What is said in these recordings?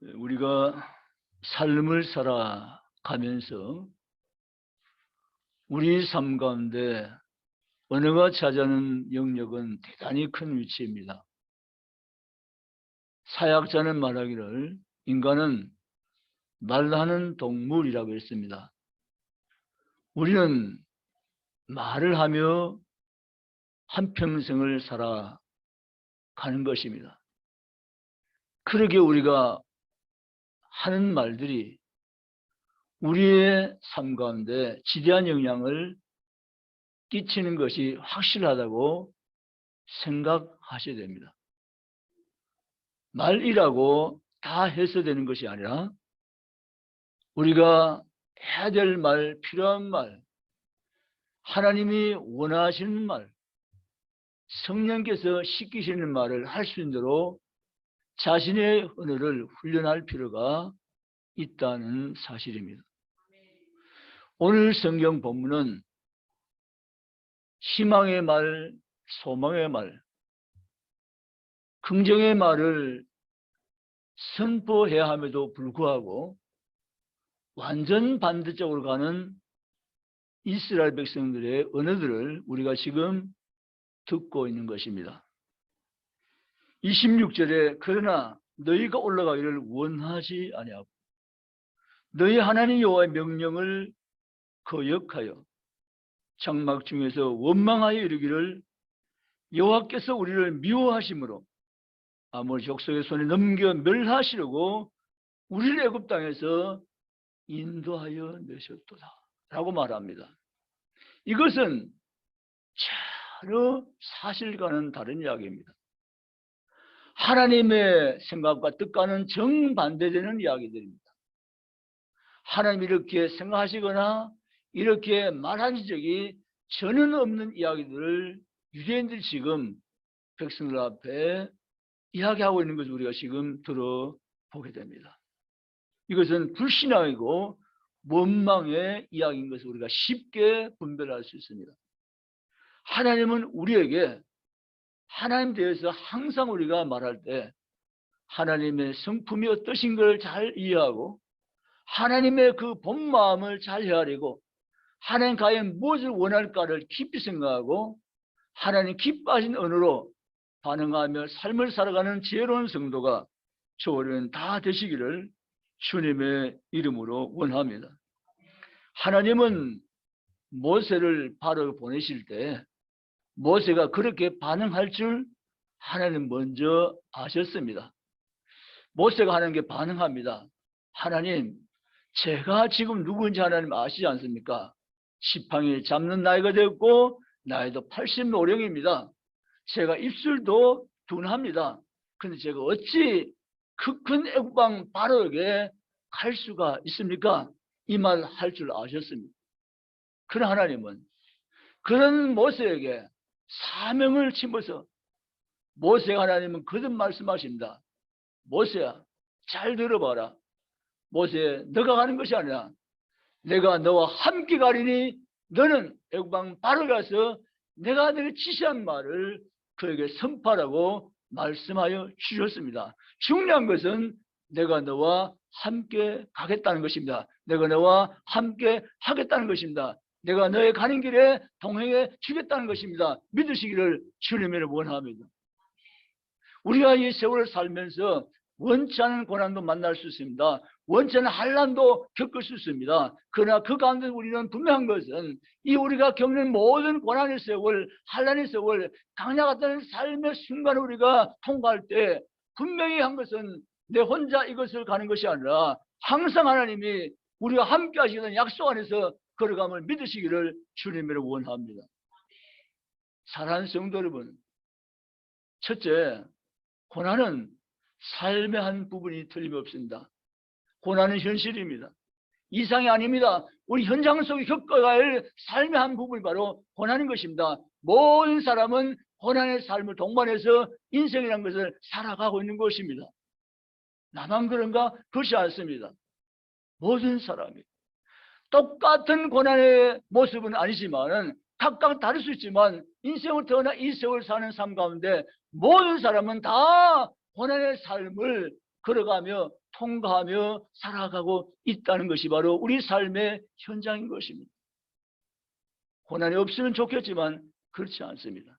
우리가 삶을 살아가면서 우리 삶 가운데 언어가 차지하는 영역은 대단히 큰 위치입니다. 사약자는 말하기를 인간은 말하는 동물이라고 했습니다. 우리는 말을 하며 한평생을 살아가는 것입니다. 그러게 우리가 하는 말들이 우리의 삶 가운데 지대한 영향을 끼치는 것이 확실하다고 생각하셔야 됩니다. 말이라고 다 해서되는 것이 아니라 우리가 해야 될 말, 필요한 말, 하나님이 원하시는 말, 성령께서 시키시는 말을 할 수 있도록 자신의 언어를 훈련할 필요가 있다는 사실입니다. 오늘 성경 본문은 희망의 말, 소망의 말, 긍정의 말을 선포해야 함에도 불구하고 완전 반대쪽으로 가는 이스라엘 백성들의 언어들을 우리가 지금 듣고 있는 것입니다. 26절에 그러나 너희가 올라가기를 원하지 아니하고 너희 하나님 여호와의 명령을 거역하여 장막 중에서 원망하여 이르기를 여호와께서 우리를 미워하심으로 아모리 족속의 손에 넘겨 멸하시려고 우리를 애굽 땅에서 인도하여 내셨도다 라고 말합니다. 이것은 전혀 사실과는 다른 이야기입니다. 하나님의 생각과 뜻과는 정반대되는 이야기들입니다. 하나님이 이렇게 생각하시거나 이렇게 말하신 적이 전혀 없는 이야기들을 유대인들이 지금 백성들 앞에 이야기하고 있는 것을 우리가 지금 들어보게 됩니다. 이것은 불신앙이고 원망의 이야기인 것을 우리가 쉽게 분별할 수 있습니다. 하나님은 우리에게 하나님 대해서 항상 우리가 말할 때 하나님의 성품이 어떠신 걸 잘 이해하고 하나님의 그 본 마음을 잘 헤아리고 하나님 과연 무엇을 원할까를 깊이 생각하고 하나님 기뻐하신 언어로 반응하며 삶을 살아가는 지혜로운 성도가 저월에는 다 되시기를 주님의 이름으로 원합니다. 하나님은 모세를 바로 보내실 때 모세가 그렇게 반응할 줄 하나님 먼저 아셨습니다. 모세가 하는 게 반응합니다. 하나님, 제가 지금 누구인지 하나님 아시지 않습니까? 지팡이 잡는 나이가 되었고 나이도 80노령입니다. 제가 입술도 둔합니다. 그런데 제가 어찌 그 큰 애국방 바로에게 갈 수가 있습니까? 이 말 할 줄 아셨습니다. 그런 하나님은 그런 모세에게 사명을 심어서 모세가 하나님은 거듭 말씀하십니다. 모세야, 잘 들어봐라. 모세, 너가 가는 것이 아니라 내가 너와 함께 가리니 너는 애국방 바로 가서 내가 너에게 지시한 말을 그에게 선포하라고 말씀하여 주셨습니다. 중요한 것은 내가 너와 함께 가겠다는 것입니다. 내가 너와 함께 하겠다는 것입니다. 내가 너의 가는 길에 동행해 주겠다는 것입니다. 믿으시기를 주님을 원합니다. 우리가 이 세월을 살면서 원치 않은 고난도 만날 수 있습니다. 원치 않은 환난도 겪을 수 있습니다. 그러나 그 가운데 우리는 분명한 것은 이 우리가 겪는 모든 고난의 세월, 환난의 세월, 강야 같은 삶의 순간을 우리가 통과할 때 분명히 한 것은 내 혼자 이것을 가는 것이 아니라 항상 하나님이 우리가 함께 하시는 약속 안에서 걸어감을 믿으시기를 주님으로 원합니다. 사랑하는 성도 여러분, 첫째, 고난은 삶의 한 부분이 틀림없습니다. 고난은 현실입니다. 이상이 아닙니다. 우리 현장 속에 겪어야 할 삶의 한 부분이 바로 고난인 것입니다. 모든 사람은 고난의 삶을 동반해서 인생이라는 것을 살아가고 있는 것입니다. 나만 그런가? 그렇지 않습니다. 모든 사람이 똑같은 고난의 모습은 아니지만 각각 다를 수 있지만 인생을 태어나 이 세월 사는 삶 가운데 모든 사람은 다 고난의 삶을 걸어가며 통과하며 살아가고 있다는 것이 바로 우리 삶의 현장인 것입니다. 고난이 없으면 좋겠지만 그렇지 않습니다.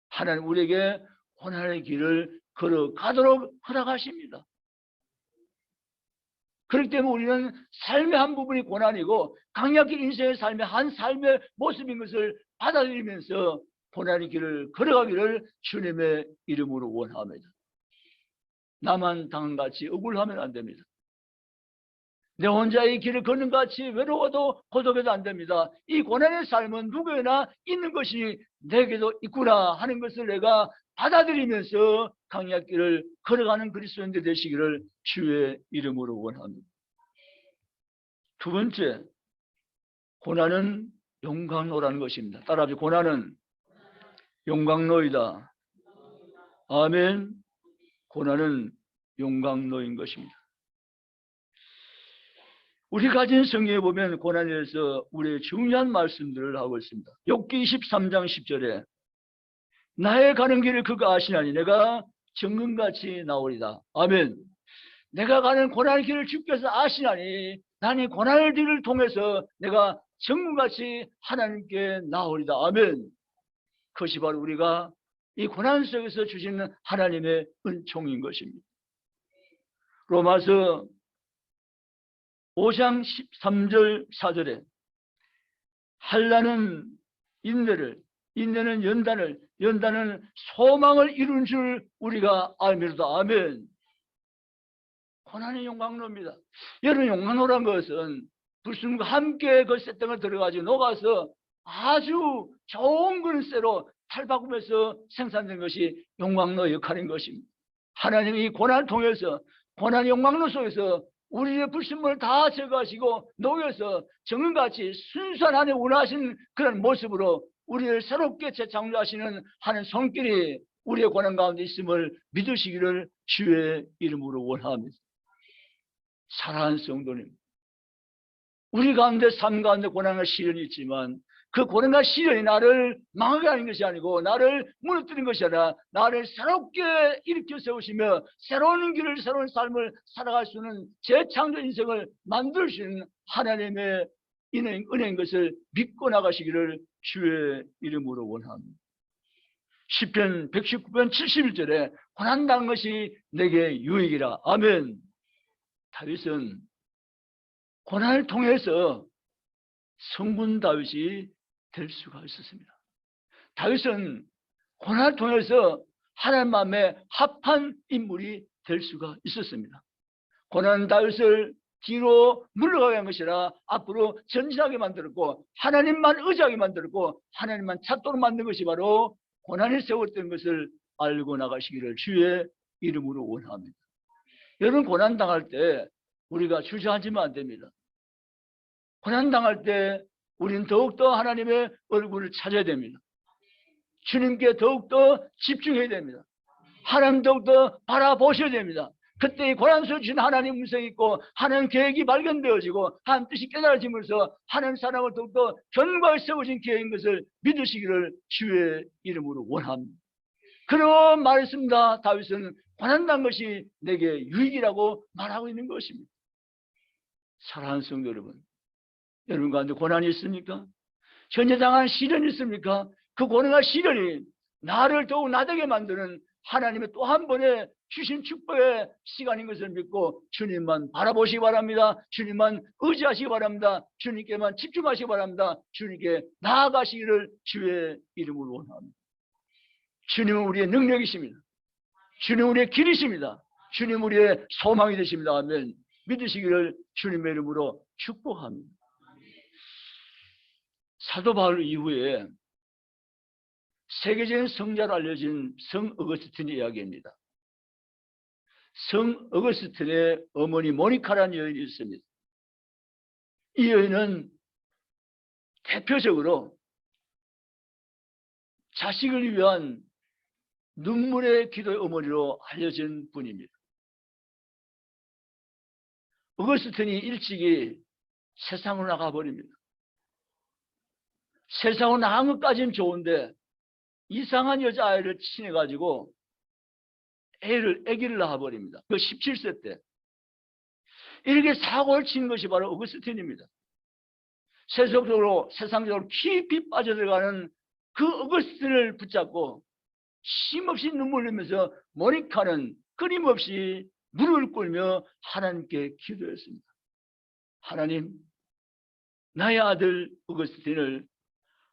하나님 우리에게 고난의 길을 걸어가도록 허락하십니다. 그렇기 때문에 우리는 삶의 한 부분이 고난이고 강약한 인생의 삶의 한 삶의 모습인 것을 받아들이면서 고난의 길을 걸어가기를 주님의 이름으로 원합니다. 나만 당한 같이 억울하면 안 됩니다. 내 혼자 이 길을 걷는 같이 외로워도 고독해도 안 됩니다. 이 고난의 삶은 누구에나 있는 것이 내게도 있구나 하는 것을 내가 받아들이면서 강약길을 걸어가는 그리스도인들 되시기를 주의 이름으로 원합니다. 두 번째, 고난은 용광로라는 것입니다. 따라합시다. 고난은 용광로이다. 아멘. 고난은 용광로인 것입니다. 우리 가진 성경에 보면 고난에 대해서 우리의 중요한 말씀들을 하고 있습니다. 욥기 23장 10절에 나의 가는 길을 그가 아시나니 내가 정금같이 나오리다. 아멘. 내가 가는 고난의 길을 주께서 아시나니 나는 고난의 길을 통해서 내가 정금같이 하나님께 나오리다. 아멘. 그것이 바로 우리가 이 고난 속에서 주시는 하나님의 은총인 것입니다. 로마서 5장 13절 4절에 한란은 인내를, 인내는 연단을, 연단은 소망을 이룬 줄 우리가 알미로다. 아멘. 고난의 용광로입니다. 여러분, 용광로란 것은 불순과 함께 그 쇠등을 들어가지고 녹아서 아주 좋은 그릇쇠로 탈바꿈해서 생산된 것이 용광로 역할인 것입니다. 하나님이 이 고난을 통해서 고난 용광로 속에서 우리의 불순물을 다 제거하시고 녹여서 정금같이 순수한 하나님 원하신 그런 모습으로 우리를 새롭게 재창조하시는 하는 손길이 우리의 고난 가운데 있음을 믿으시기를 주의 이름으로 원합니다. 사랑하는 성도님, 우리 가운데 삶 가운데 고난과 시련이 있지만 그 고난과 시련이 나를 망하게 하는 것이 아니고 나를 무너뜨리는 것이 아니라 나를 새롭게 일으켜 세우시며 새로운 길을, 새로운 삶을 살아갈 수 있는 재창조 인생을 만들 수 있는 하나님의 은혜인 것을 믿고 나가시기를 주의 이름으로 원합니다. 시편 119편 71절에 고난당한 것이 내게 유익이라. 아멘. 다윗은 고난을 통해서 성군 다윗이 될 수가 있었습니다. 다윗은 고난을 통해서 하나님 마음에 합한 인물이 될 수가 있었습니다. 고난 다윗을 뒤로 물러가게 한 것이 아니라 앞으로 전진하게 만들었고 하나님만 의지하게 만들었고 하나님만 찾도록 만든 것이 바로 고난이 세웠던 것을 알고 나가시기를 주의 이름으로 원합니다. 여러분, 고난 당할 때 우리가 주저앉으면 안 됩니다. 고난 당할 때 우리는 더욱더 하나님의 얼굴을 찾아야 됩니다. 주님께 더욱더 집중해야 됩니다. 하나님 더욱더 바라보셔야 됩니다. 그때 이 고난 속에 주신 하나님 음성이 있고 하나님 계획이 발견되어지고 하나님 뜻이 깨달아지면서 하나님 사랑을 더욱더 견고하게 세우신 계획인 것을 믿으시기를 주의 이름으로 원합니다. 그런 말했습니다. 다윗은 고난당한 것이 내게 유익이라고 말하고 있는 것입니다. 사랑하는 성도 여러분, 여러분 가운데 고난이 있습니까? 현재 당한 시련이 있습니까? 그 고난과 시련이 나를 더욱 나되게 만드는 하나님의 또 한 번의 주신 축복의 시간인 것을 믿고 주님만 바라보시기 바랍니다. 주님만 의지하시기 바랍니다. 주님께만 집중하시기 바랍니다. 주님께 나아가시기를 주의 이름으로 원합니다. 주님은 우리의 능력이십니다. 주님은 우리의 길이십니다. 주님은 우리의 소망이 되십니다. 아멘. 믿으시기를 주님의 이름으로 축복합니다. 사도 바울 이후에 세계적인 성자로 알려진 성 어거스틴의 이야기입니다. 성 어거스틴의 어머니 모니카라는 여인이 있습니다. 이 여인은 대표적으로 자식을 위한 눈물의 기도의 어머니로 알려진 분입니다. 어거스틴이 일찍이 세상으로 나가버립니다. 세상으로 나간 것까지는 좋은데 이상한 여자아이를 친해가지고 아기를 낳아버립니다. 그 17세 때. 이렇게 사고를 친 것이 바로 어거스틴입니다. 세상적으로 깊이 빠져들어가는 그 어거스틴을 붙잡고 쉼없이 눈물 흘리면서 모니카는 끊임없이 무릎을 꿇며 하나님께 기도했습니다. 하나님, 나의 아들 어거스틴을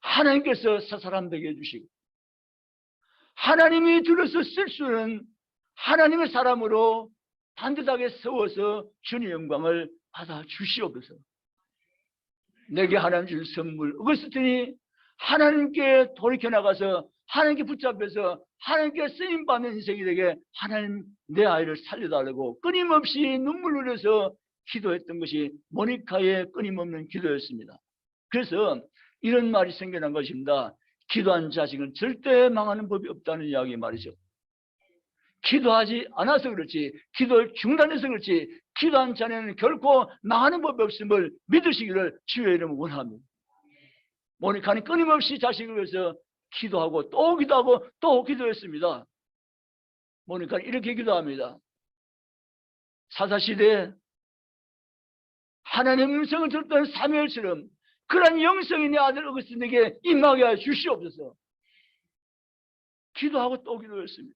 하나님께서 사사람 되게 해주시고 하나님이 들어서 쓸 수 있는 하나님의 사람으로 반듯하게 세워서 주님의 영광을 받아 주시옵소서. 내게 하나님 준 선물 어거스틴이 하나님께 돌이켜 나가서 하나님께 붙잡혀서 하나님께 쓰임받는 인생이 되게 하나님 내 아이를 살려달라고 끊임없이 눈물 흘려서 기도했던 것이 모니카의 끊임없는 기도였습니다. 그래서 이런 말이 생겨난 것입니다. 기도한 자식은 절대 망하는 법이 없다는 이야기 말이죠. 기도하지 않아서 그렇지, 기도를 중단해서 그렇지, 기도한 자는 결코 망하는 법이 없음을 믿으시기를 주의 이름으로 원합니다. 모니카는 끊임없이 자식을 위해서 기도하고 또 기도하고 또 기도했습니다. 모니카는 이렇게 기도합니다. 사사시대에 하나님의 음성을 들었던 사무엘처럼 그런 영성이 내 아들 어거스틴에게 임하게 하여 주시옵소서. 기도하고 또 기도했습니다.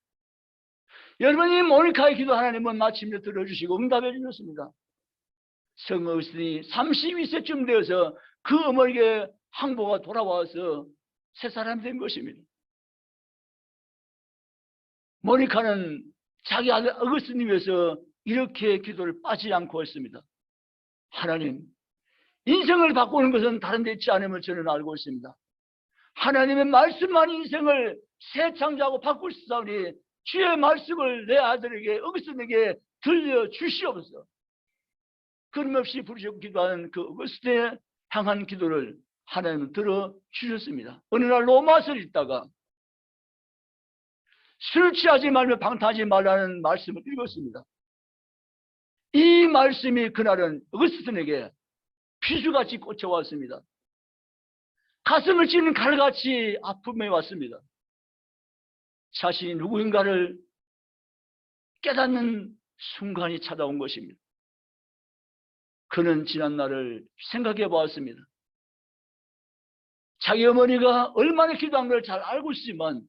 여러분이 모니카의 기도 하나님은 마침내 들어주시고 응답해 주셨습니다. 성 어거스틴이 32세쯤 되어서 그 어머니에게 항보가 돌아와서 새 사람이 된 것입니다. 모니카는 자기 아들 어거스틴을 위해서 이렇게 기도를 빠지지 않고 했습니다. 하나님, 인생을 바꾸는 것은 다른 데 있지 않음을 저는 알고 있습니다. 하나님의 말씀만이 인생을 새 창조하고 바꿀 수 있사오니 주의 말씀을 내 아들에게 어거스틴에게 들려주시옵소서. 끊임없이 부르짖고 기도하는 그 어거스틴에 향한 기도를 하나님은 들어주셨습니다. 어느 날 로마서를 읽다가 술 취하지 말며 방탕하지 말라는 말씀을 읽었습니다. 이 말씀이 그날은 어거스틴에게 비수같이 꽂혀왔습니다. 가슴을 찌는 칼같이 아픔이 왔습니다. 자신이 누구인가를 깨닫는 순간이 찾아온 것입니다. 그는 지난 날을 생각해 보았습니다. 자기 어머니가 얼마나 기도한 걸 잘 알고 있지만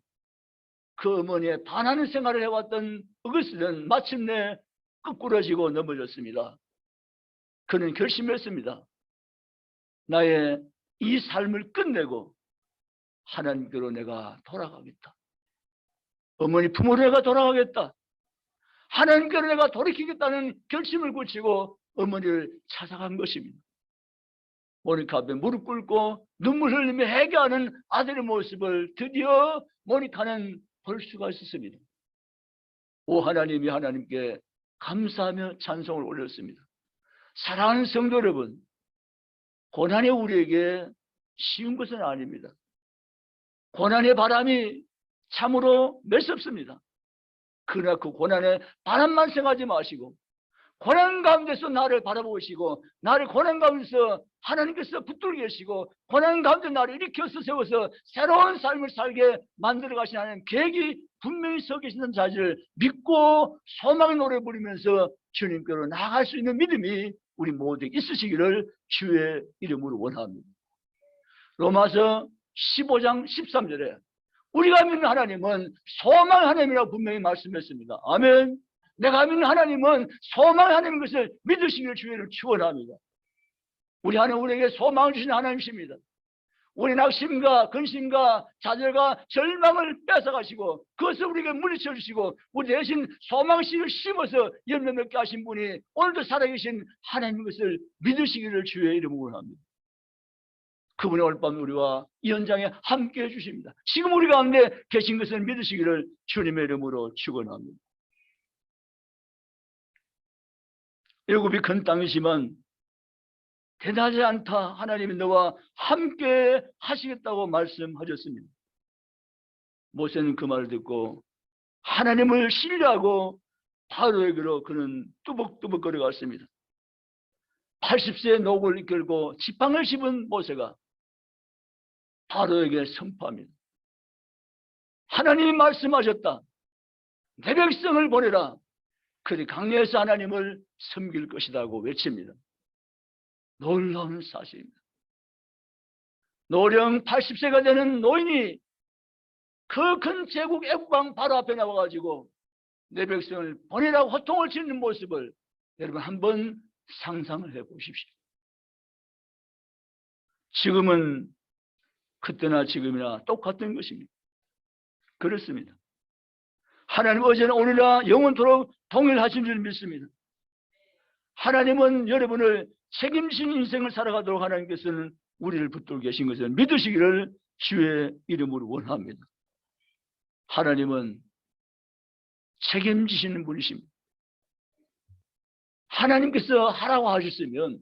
그 어머니에 반하는 생활을 해왔던 어거스틴은 마침내 끄꾸러지고 넘어졌습니다. 그는 결심했습니다. 나의 이 삶을 끝내고 하나님께로 내가 돌아가겠다. 어머니 품으로 내가 돌아가겠다. 하나님께로 내가 돌이키겠다는 결심을 굳히고 어머니를 찾아간 것입니다. 모니카 앞에 무릎 꿇고 눈물 흘리며 회개하는 아들의 모습을 드디어 모니카는 볼 수가 있었습니다. 오 하나님이 하나님께 감사하며 찬송을 올렸습니다. 사랑하는 성도 여러분, 고난이 우리에게 쉬운 것은 아닙니다. 고난의 바람이 참으로 매섭습니다. 그러나 그 고난의 바람만 생각하지 마시고 고난 가운데서 나를 바라보시고 나를 고난 가운데서 하나님께서 붙들고 계시고 고난 가운데 나를 일으켜서 세워서 새로운 삶을 살게 만들어 가신 하나님 계획이 분명히 서 계시는 자질을 믿고 소망의 노래 부르면서 주님께로 나아갈 수 있는 믿음이 우리 모두에게 있으시기를 주의 이름으로 원합니다. 로마서 15장 13절에 우리가 믿는 하나님은 소망의 하나님이라고 분명히 말씀했습니다. 아멘. 내가 믿는 하나님은 소망의 하나님인 것을 믿으시기를 주의를 축원합니다. 우리 하나님 우리에게 소망을 주신 하나님이십니다. 우리 낙심과 근심과 좌절과 절망을 뺏어가시고 그것을 우리에게 물리쳐 주시고 우리 대신 소망씨를 심어서 열매 맺게 하신 분이 오늘도 살아계신 하나님인 것을 믿으시기를 주의 이름으로 원합니다. 그분이 오늘 밤 우리와 이 현장에 함께해 주십니다. 지금 우리 가운데 계신 것을 믿으시기를 주님의 이름으로 축원합니다. 애굽이 큰 땅이지만 대단하지 않다. 하나님이 너와 함께 하시겠다고 말씀하셨습니다. 모세는 그 말을 듣고 하나님을 신뢰하고 바로에게로 그는 뚜벅뚜벅 걸어갔습니다. 80세의 노고를 이끌고 지팡이를 씹은 모세가 바로에게 선포합니다. 하나님이 말씀하셨다. 내 백성을 보내라. 그리 강야에서 하나님을 섬길 것이라고 외칩니다. 놀라운 사실입니다. 노령 80세가 되는 노인이 그 큰 제국 애국왕 바로 앞에 나와가지고 내 백성을 보내라고 호통을 치는 모습을 여러분 한번 상상을 해보십시오. 지금은 그때나 지금이나 똑같은 것입니다. 그렇습니다. 하나님 어제나 오늘이나 영원토록 동일하신 줄 믿습니다. 하나님은 여러분을 책임진 인생을 살아가도록 하나님께서는 우리를 붙들고 계신 것을 믿으시기를 주의 이름으로 원합니다. 하나님은 책임지시는 분이십니다. 하나님께서 하라고 하셨으면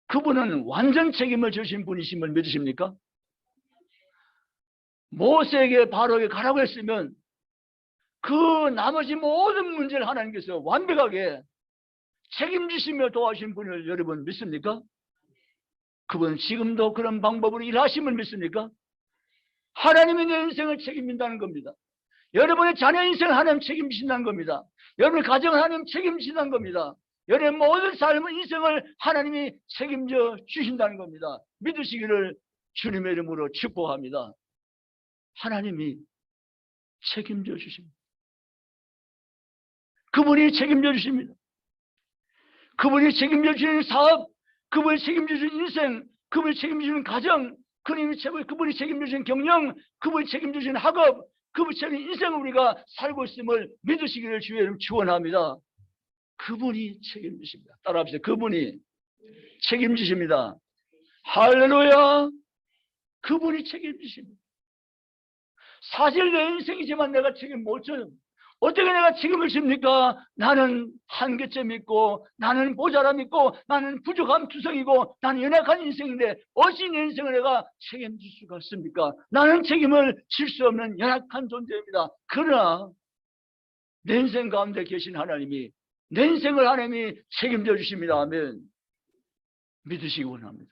그분은 완전 책임을 지신 분이심을 믿으십니까? 모세에게 바로에게 가라고 했으면 그 나머지 모든 문제를 하나님께서 완벽하게 책임지시며 도와주신 분을 여러분 믿습니까? 그분은 지금도 그런 방법으로 일하심을 믿습니까? 하나님이 내 인생을 책임진다는 겁니다. 여러분의 자녀 인생을 하나님 책임지신다는 겁니다. 여러분의 가정을 하나님 책임지신다는 겁니다. 여러분의 모든 삶의 인생을 하나님이 책임져 주신다는 겁니다. 믿으시기를 주님의 이름으로 축복합니다. 하나님이 책임져 주십니다. 그분이 책임져 주십니다. 그분이 책임져 주시는 사업, 그분이 책임져 주시는 인생, 그분이 책임져 주시는 가정, 그분이 책임져 주시는 경영, 그분이 책임져 주시는 학업, 그분이 책임져 주시는 인생을 우리가 살고 있음을 믿으시기를 주의 이름 축원합니다. 그분이 책임지십니다. 따라합시다. 그분이 책임지십니다. 할렐루야. 그분이 책임지십니다. 사실 내 인생이지만 내가 책임 못 져요. 어떻게 내가 책임을 집니까? 나는 한계점 있고, 나는 모자람 있고, 나는 부족함 투성이고, 나는 연약한 인생인데 어찌 내 인생을 내가 책임질 수가 있습니까? 나는 책임을 질 수 없는 연약한 존재입니다. 그러나 내 인생 가운데 계신 하나님이 내 인생을 하나님이 책임져 주십니다. 아멘. 믿으시기 원합니다.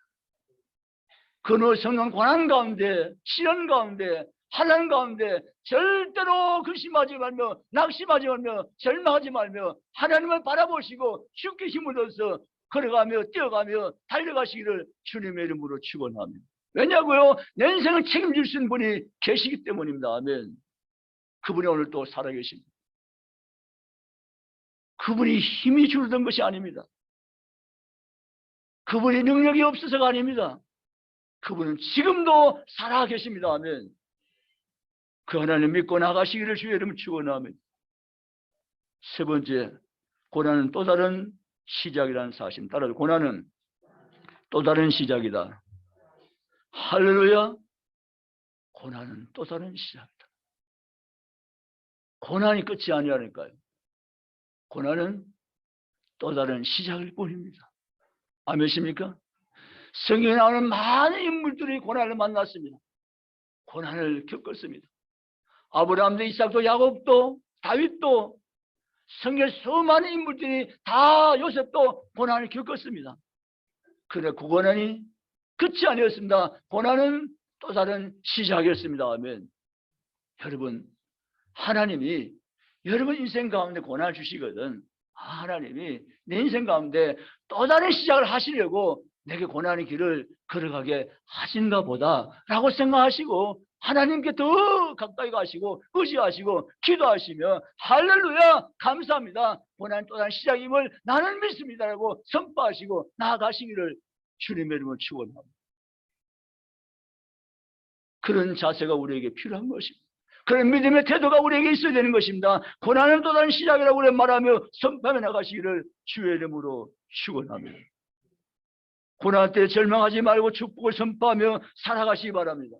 그 성령 고난 가운데, 시련 가운데, 환난 가운데 절대로 근심하지 말며 낙심하지 말며 절망하지 말며 하나님을 바라보시고 쉽게 힘을 얻어서 걸어가며 뛰어가며 달려가시기를 주님의 이름으로 축원합니다. 왜냐고요? 내 인생을 책임질 수 있는 분이 계시기 때문입니다. 아멘. 그분이 오늘 또 살아계십니다. 그분이 힘이 줄던 것이 아닙니다. 그분이 능력이 없어서가 아닙니다. 그분은 지금도 살아계십니다. 아멘. 그 하나님 믿고 나가시기를 주의 이름을 축원합니다. 세 번째, 고난은 또 다른 시작이라는 사실. 따라서 고난은 또 다른 시작이다. 할렐루야. 고난은 또 다른 시작이다. 고난이 끝이 아니라니까요. 고난은 또 다른 시작일 뿐입니다. 아멘입니까? 성경에 나오는 많은 인물들이 고난을 만났습니다. 고난을 겪었습니다. 아브라함도 이삭도 야곱도 다윗도 성경 수많은 인물들이 다 요셉도 고난을 겪었습니다. 그러나 그 고난이 끝이 아니었습니다. 고난은 또 다른 시작이었습니다. 아멘. 여러분, 하나님이 여러분 인생 가운데 고난을 주시거든. 하나님이 내 인생 가운데 또 다른 시작을 하시려고 내게 고난의 길을 걸어가게 하신가 보다 라고 생각하시고 하나님께 더 가까이 가시고 의지하시고 기도하시며 할렐루야 감사합니다. 고난 또 다른 시작임을 나는 믿습니다라고 선포하시고 나아가시기를 주님의 이름으로 축원합니다. 그런 자세가 우리에게 필요한 것입니다. 그런 믿음의 태도가 우리에게 있어야 되는 것입니다. 고난은 또 다른 시작이라고 우리 말하며 선포하며 나가시기를 주의 이름으로 축원합니다. 고난 때 절망하지 말고 축복을 선포하며 살아가시기 바랍니다.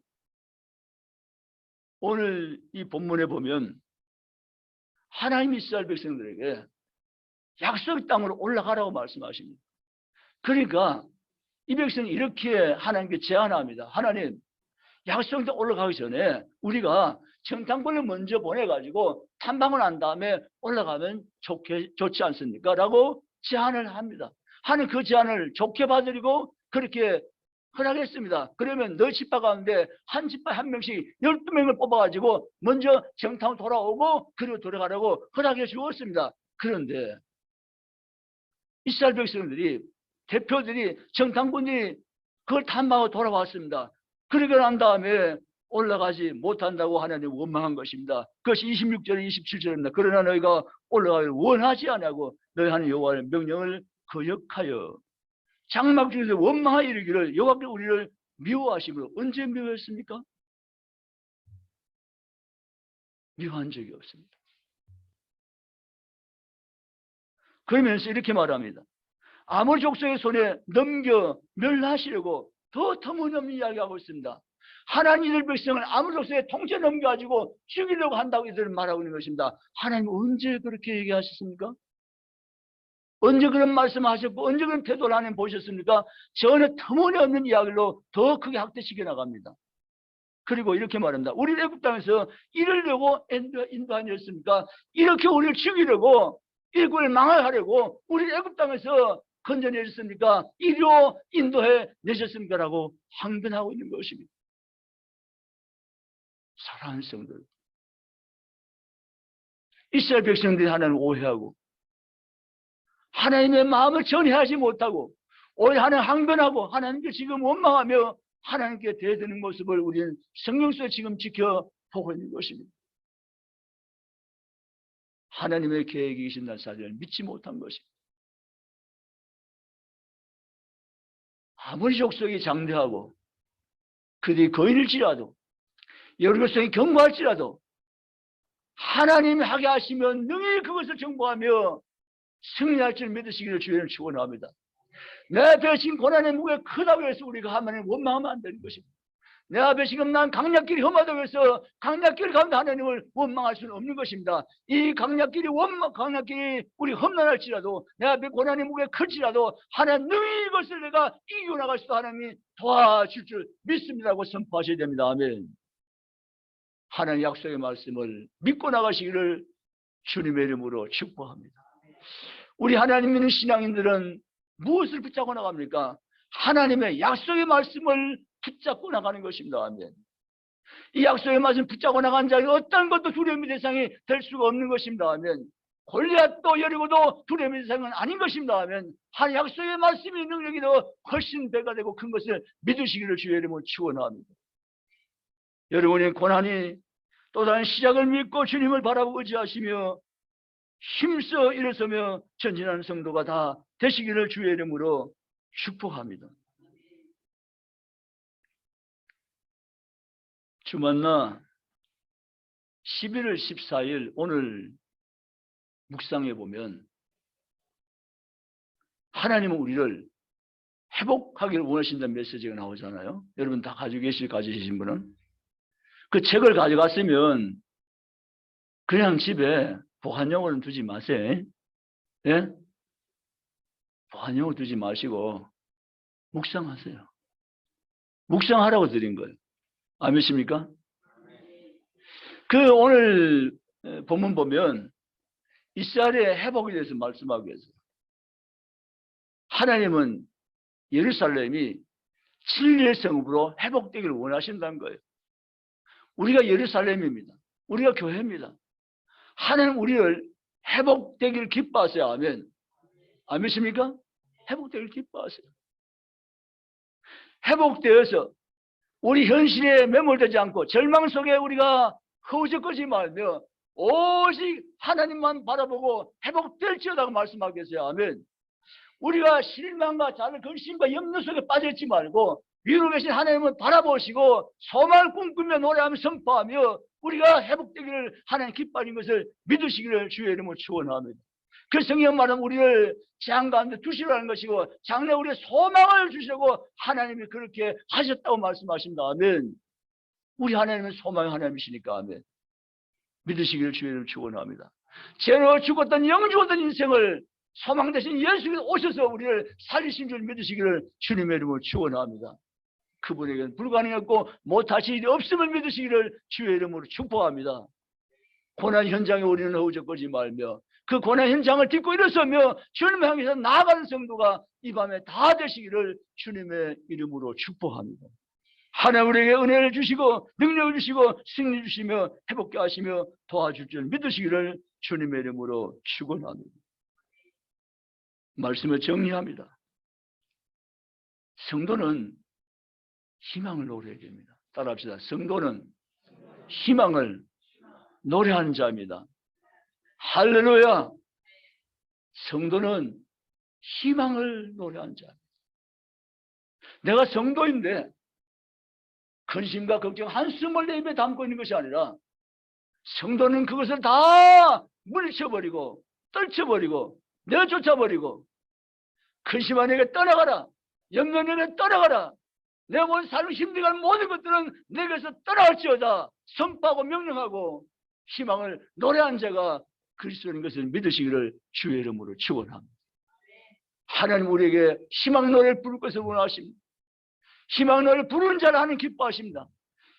오늘 이 본문에 보면 하나님 이스라엘 백성들에게 약속 땅으로 올라가라고 말씀하십니다. 그러니까 이 백성이 이렇게 하나님께 제안합니다. 하나님, 약속 땅 올라가기 전에 우리가 정탐꾼을 먼저 보내가지고 탐방을 한 다음에 올라가면 좋지 않습니까? 라고 제안을 합니다. 하나님 그 제안을 좋게 받으리고 그렇게 허락했습니다. 그러면 너 지파 가운데 한 지파에 한 명씩 12명을 뽑아가지고 먼저 정탐 돌아오고 그리고 돌아가라고 허락해 주었습니다. 그런데 이스라엘 백성들이, 대표들이, 정탐꾼들이 그걸 탐방하고 돌아왔습니다. 그러고 난 다음에 올라가지 못한다고 하나님 원망한 것입니다. 그것이 26절 27절입니다. 그러나 너희가 올라가기를 원하지 않고 너희 하는 여호와의 명령을 거역하여 장막 중에서 원망하여 이르기를 여호와께서 우리를 미워하심으로. 언제 미워했습니까? 미워한 적이 없습니다. 그러면서 이렇게 말합니다. 아모리 족속의 손에 넘겨 멸하시려고 더 터무니없는 이야기하고 있습니다. 하나님 이들 백성을 아모리 족속에 통째 넘겨가지고 죽이려고 한다고 이들은 말하고 있는 것입니다. 하나님 언제 그렇게 얘기하셨습니까? 언제 그런 말씀하셨고 언제 그런 태도를 하나님 보셨습니까? 전혀 터무니없는 이야기로 더 크게 확대시켜 나갑니다. 그리고 이렇게 말합니다. 우리 애굽 땅에서 이러려고 인도하셨습니까? 이렇게 우리를 죽이려고 일꾼을 망하려고 우리 애굽 땅에서 건져내셨습니까? 이리로 인도해 내셨습니까? 라고 항변하고 있는 것입니다. 사랑하는 성도들, 이스라엘 백성들이 하나님을 오해하고 하나님의 마음을 전해하지 못하고 오히려 하나님 항변하고 하나님께 지금 원망하며 하나님께 대드는 모습을 우리는 성경 속에 지금 지켜보고 있는 것입니다. 하나님의 계획이 계신다는 사실을 믿지 못한 것입니다. 아무리 족속이 장대하고 그들이 거인일지라도 여리고성이 견고할지라도 하나님이 하게 하시면 능히 그것을 정복하며 승리할 줄 믿으시기를 주의를 축원합니다. 내 앞에 지금 고난의 무게가 크다고 해서 우리가 하나님 원망하면 안 되는 것입니다. 내 앞에 지금 난 강약길이 험하다고 해서 강약길 가운데 하나님을 원망할 수는 없는 것입니다. 이 강약길이 우리 험난할지라도 내 앞에 고난의 무게가 클지라도 하나님 능히 이것을 내가 이겨나갈 수도 하나님이 도와줄 줄 믿습니다고 선포하셔야 됩니다. 아멘. 하나님 약속의 말씀을 믿고 나가시기를 주님의 이름으로 축복합니다. 우리 하나님 믿는 신앙인들은 무엇을 붙잡고 나갑니까? 하나님의 약속의 말씀을 붙잡고 나가는 것입니다. 아멘. 이 약속의 말씀 붙잡고 나간 자에게 어떤 것도 두려움의 대상이 될 수가 없는 것입니다. 아멘. 골리앗도 여리고도 두려움의 대상은 아닌 것입니다. 아멘. 한 약속의 말씀이 능력이 더 훨씬 배가 되고 큰 것을 믿으시기를 주의 이름으로 축원합니다. 여러분의 고난이 또 다른 시작을 믿고 주님을 바라보고 의지하시며 힘써 일어서며 전진하는 성도가 다 되시기를 주의 이름으로 축복합니다. 주만나 11월 14일 오늘 묵상해 보면 하나님은 우리를 회복하기를 원하신다는 메시지가 나오잖아요. 여러분 다 가지신 분은 그 책을 가져갔으면 그냥 집에 보관용으로는 두지 마세요. 예? 보관용으로 두지 마시고 묵상하세요. 묵상하라고 드린 거예요. 아멘입니까? 그 오늘 본문 보면 이스라엘의 회복에 대해서 말씀하고 계세요. 하나님은 예루살렘이 진리의 성읍으로 회복되기를 원하신다는 거예요. 우리가 예루살렘입니다. 우리가 교회입니다. 하나님 우리를 회복되기를 기뻐하세요. 아멘. 아멘입니까? 회복되기를 기뻐하세요. 회복되어서 우리 현실에 매몰되지 않고 절망 속에 우리가 허우적거리지 말며 오직 하나님만 바라보고 회복될지어다고 말씀하고 계세요. 아멘. 우리가 실망과 자는 근심과 염려 속에 빠져있지 말고 위로 계신 하나님을 바라보시고 소망을 꿈꾸며 노래하며 선포하며 우리가 회복되기를 하나님 기뻐하는 것을 믿으시기를 주의 이름으로 축원합니다. 그 성경 말은 우리를 재앙 가운데 두시라는 것이고 장래 우리의 소망을 주시려고 하나님이 그렇게 하셨다고 말씀하십니다. 아멘. 우리 하나님은 소망의 하나님이시니까 아멘. 믿으시기를 주의 이름으로 축원합니다. 죄로 죽었던 영 죽었던 인생을 소망 대신 예수께서 오셔서 우리를 살리신 줄 믿으시기를 주님의 이름으로 축원합니다. 그분에게는 불가능했고 못하실 일이 없음을 믿으시기를 주의 이름으로 축복합니다. 고난 현장에 우리는 허우적거리지 말며 그 고난 현장을 딛고 일어서며 주님을 향해서 나아가는 성도가 이 밤에 다 되시기를 주님의 이름으로 축복합니다. 하나님 우리에게 은혜를 주시고 능력을 주시고 승리 주시며 회복케 하시며 도와줄 줄 믿으시기를 주님의 이름으로 축원합니다. 말씀을 정리합니다. 성도는 희망을 노래해야 됩니다. 따라합시다. 성도는 희망을 노래하는 자입니다. 할렐루야. 성도는 희망을 노래하는 자입니다. 내가 성도인데 근심과 걱정 한숨을 내 입에 담고 있는 것이 아니라 성도는 그것을 다 물리쳐버리고 떨쳐버리고 내쫓아버리고 근심아 내게 떠나가라. 염려 내게 떠나가라. 내 모든 삶을 힘들게 하는 모든 것들은 내게서 떠나갈지어다. 선포하고 명령하고 희망을 노래하는 자가 그리스도인 것을 믿으시기를 주의 이름으로 축원합니다. 하나님 우리에게 희망 노래를 부를 것을 원하십니다. 희망 노래를 부르는 자를 하나님 기뻐하십니다.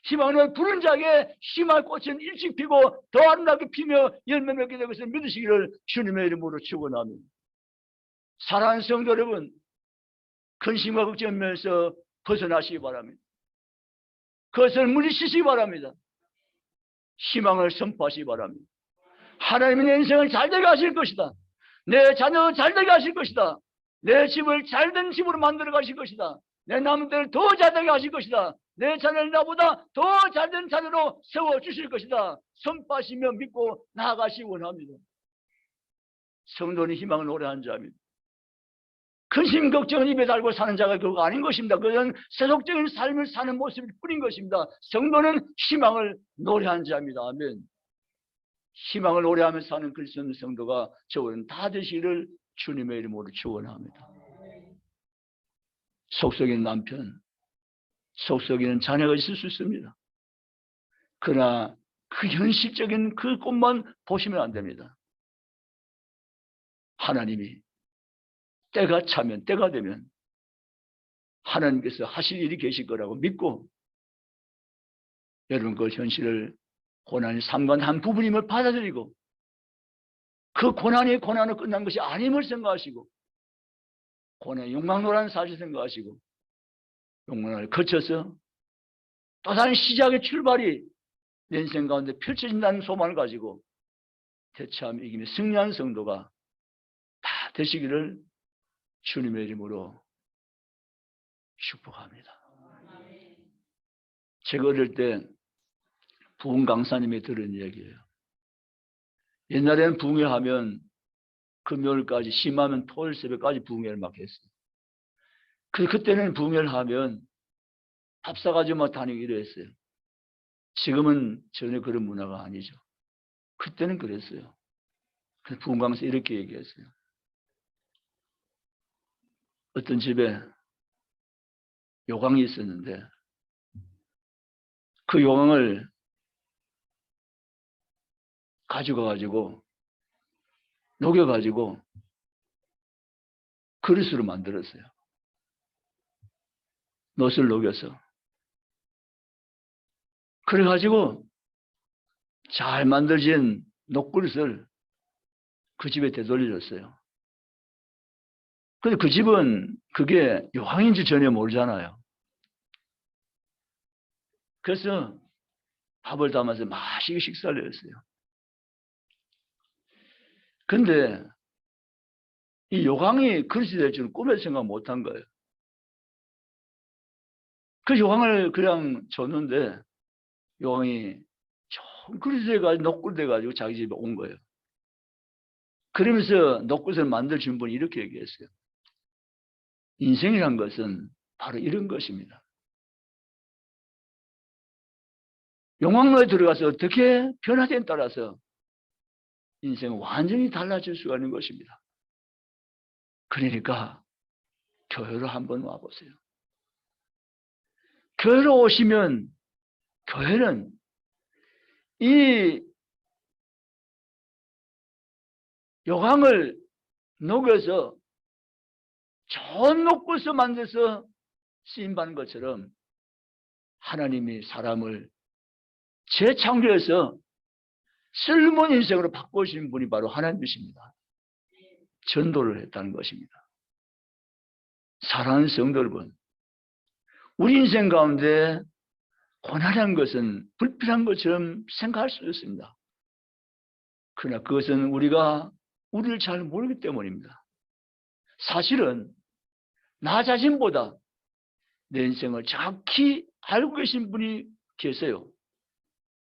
희망 노래를 부르는 자에게 희망의 꽃은 일찍 피고 더 아름답게 피며 열매 맺게 될 것을 믿으시기를 주님의 이름으로 축원합니다. 사랑하는 성도 여러분, 근심과 걱정에서 벗어나시기 바랍니다. 그것을 물리치시기 바랍니다. 희망을 선포하시기 바랍니다. 하나님은 내 인생을 잘되게 하실 것이다. 내 자녀를 잘되게 하실 것이다. 내 집을 잘된 집으로 만들어 가실 것이다. 내 남은 때를 더 잘되게 하실 것이다. 내 자녀를 나보다 더 잘된 자녀로 세워주실 것이다. 선포하시며 믿고 나아가시기 원합니다. 성도는 희망을 노래하는 자입니다. 근심 걱정을 입에 달고 사는 자가 그거 아닌 것입니다. 그것은 세속적인 삶을 사는 모습일 뿐인 것입니다. 성도는 희망을 노래하는 자입니다. 아멘. 희망을 노래하면서 사는 그리스도 성도가 저는 다 되시기를 주님의 이름으로 축원합니다. 속썩이는 남편, 속썩이는 자녀가 있을 수 있습니다. 그러나 그 현실적인 그 것만 보시면 안 됩니다. 하나님이 때가 차면, 때가 되면 하나님께서 하실 일이 계실 거라고 믿고 여러분 그 현실을 고난의 삶과 한 부분임을 받아들이고 그 고난이 고난으로 끝난 것이 아님을 생각하시고 고난의 욕망노라는 사실 생각하시고 욕망을 거쳐서 또 다른 시작의 출발이 내 인생 가운데 펼쳐진다는 소망을 가지고 대처하며 이기며 승리한 성도가 다 되시기를 주님의 이름으로 축복합니다. 제가 어릴 때 부흥 강사님이 들은 얘기예요. 옛날에는 부흥회 하면 금요일까지 심하면 토요일 새벽까지 부흥회를 막 했어요. 그때는 부흥회를 하면 밥 사가지고 막 다니기로 했어요. 지금은 전혀 그런 문화가 아니죠. 그때는 그랬어요. 그래서 부흥 강사 이렇게 얘기했어요. 어떤 집에 요강이 있었는데 그 요강을 가져가가지고 녹여가지고 그릇으로 만들었어요. 놋을 녹여서. 그래가지고 잘 만들어진 녹그릇을 그 집에 되돌려줬어요. 근데 그 집은 그게 요강인지 전혀 모르잖아요. 그래서 밥을 담아서 맛있게 식사를 했어요. 근데 이 요강이 그릇이 될 줄은 꿈에도 생각 못한 거예요. 그 요강을 그냥 줬는데 요강이 좋은 그릇이 돼가지고 녹그릇 돼가지고 자기 집에 온 거예요. 그러면서 녹그릇을 만들어준 분이 이렇게 얘기했어요. 인생이란 것은 바로 이런 것입니다. 용광로에 들어가서 어떻게 변화됨에 따라서 인생은 완전히 달라질 수가 있는 것입니다. 그러니까 교회로 한번 와보세요. 교회로 오시면 교회는 이 요강을 녹여서 좋은 녹것을 만들어서 쓰임받는 것처럼 하나님이 사람을 재창조해서 쓸모있는 인생으로 바꾸신 분이 바로 하나님이십니다. 전도를 했다는 것입니다. 사랑하는 성도 여러분, 우리 인생 가운데 고난한 것은 불필요한 것처럼 생각할 수 있습니다. 그러나 그것은 우리가 우리를 잘 모르기 때문입니다. 사실은 나 자신보다 내 인생을 정확히 알고 계신 분이 계세요.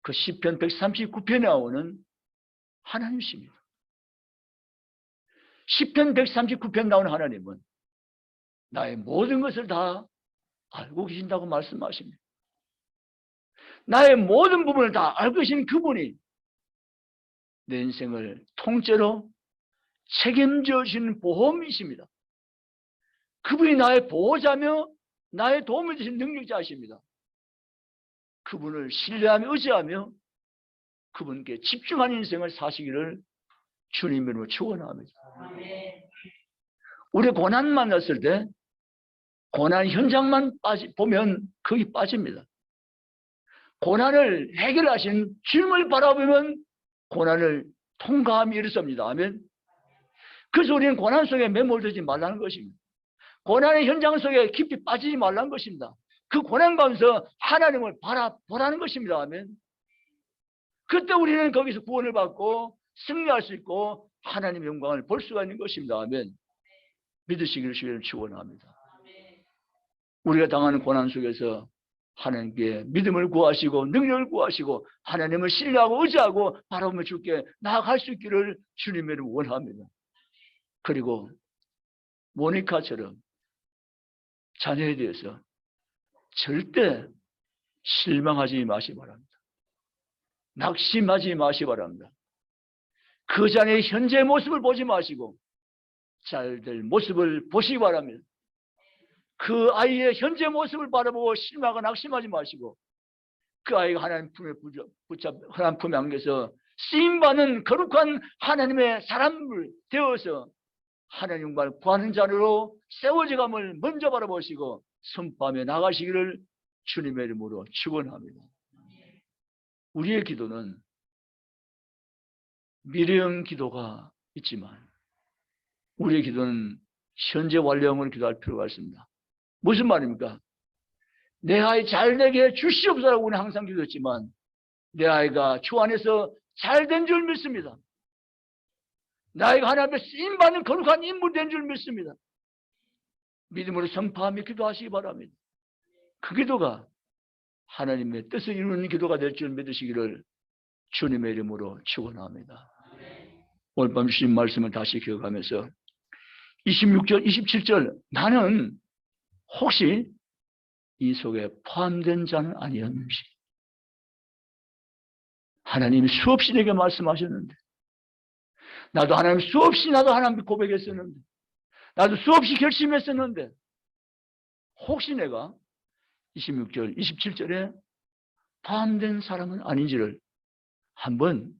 그 시편 139편에 나오는 하나님이십니다. 시편 139편 나오는 하나님은 나의 모든 것을 다 알고 계신다고 말씀하십니다. 나의 모든 부분을 다 알고 계신 그분이 내 인생을 통째로 책임져 주시는 보험이십니다. 그분이 나의 보호자며 나의 도움을 주신 능력자이십니다. 그분을 신뢰하며 의지하며 그분께 집중하는 인생을 사시기를 주님으로 축원합니다. 우리 고난 만났을 때 고난 현장만 보면 거기 빠집니다. 고난을 해결하신 주님을 바라보면 고난을 통과함이 일어섭니다. 아멘. 그래서 우리는 고난 속에 매몰되지 말라는 것입니다. 고난의 현장 속에 깊이 빠지지 말라는 것입니다. 그 고난 가운데서 하나님을 바라보라는 것입니다. 아멘. 그때 우리는 거기서 구원을 받고 승리할 수 있고 하나님의 영광을 볼 수가 있는 것입니다. 아멘. 믿으시기를 주님을 축원합니다. 우리가 당하는 고난 속에서 하나님께 믿음을 구하시고 능력을 구하시고 하나님을 신뢰하고 의지하고 바라보며 주께 나아갈 수 있기를 주님의 이름으로 원합니다. 그리고 모니카처럼 자녀에 대해서 절대 실망하지 마시기 바랍니다. 낙심하지 마시기 바랍니다. 그 자녀의 현재 모습을 보지 마시고 잘될 모습을 보시기 바랍니다. 그 아이의 현재 모습을 바라보고 실망하고 낙심하지 마시고 그 아이가 하나님 품에 하나님 품에 안겨서 쓰임받는 거룩한 하나님의 사람을 되어서 하나님 영광을 구하는 자로 세워져감을 먼저 바라보시고 선포하며 나가시기를 주님의 이름으로 축원합니다. 우리의 기도는 미래형 기도가 있지만 우리의 기도는 현재 완료형을 기도할 필요가 있습니다. 무슨 말입니까? 내 아이 잘되게 주시옵소서라고 우리는 항상 기도했지만 내 아이가 주 안에서 잘된 줄 믿습니다. 내 아이가 하나님 앞에 쓰임받는 거룩한 인물이 된 줄 믿습니다. 믿음으로 선포하며 기도하시기 바랍니다. 그 기도가 하나님의 뜻을 이루는 기도가 될 줄 믿으시기를 주님의 이름으로 축원합니다. 오늘 밤 주신 말씀을 다시 기억하면서 26절, 27절 나는 혹시 이 속에 포함된 자는 아니었는지 하나님이 수없이 내게 말씀하셨는데 나도 하나님 고백했었는데 나도 수없이 결심했었는데 혹시 내가 26절, 27절에 포함된 사람은 아닌지를 한번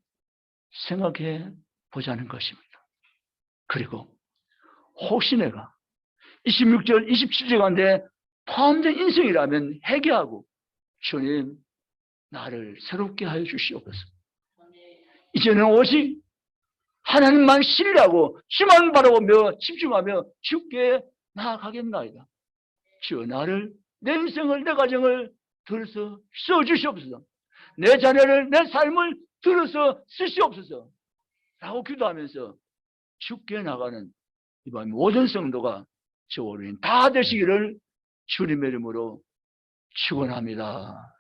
생각해 보자는 것입니다. 그리고 혹시 내가 26절, 27절 가운데 포함된 인생이라면 회개하고 주님 나를 새롭게 하여 주시옵소서. 이제는 오직 하나님만 신뢰하고 주만 바라보며 집중하며 주께 나아가겠나이다. 주여 나를 내 인생을 내 가정을 들어서 써주시옵소서. 내 자녀를 내 삶을 들어서 쓰시옵소서 라고 기도하면서 주께 나가는 이번 모든 성도가 저우린 다 되시기를 주님의 이름으로 축원합니다.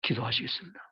기도하시겠습니다.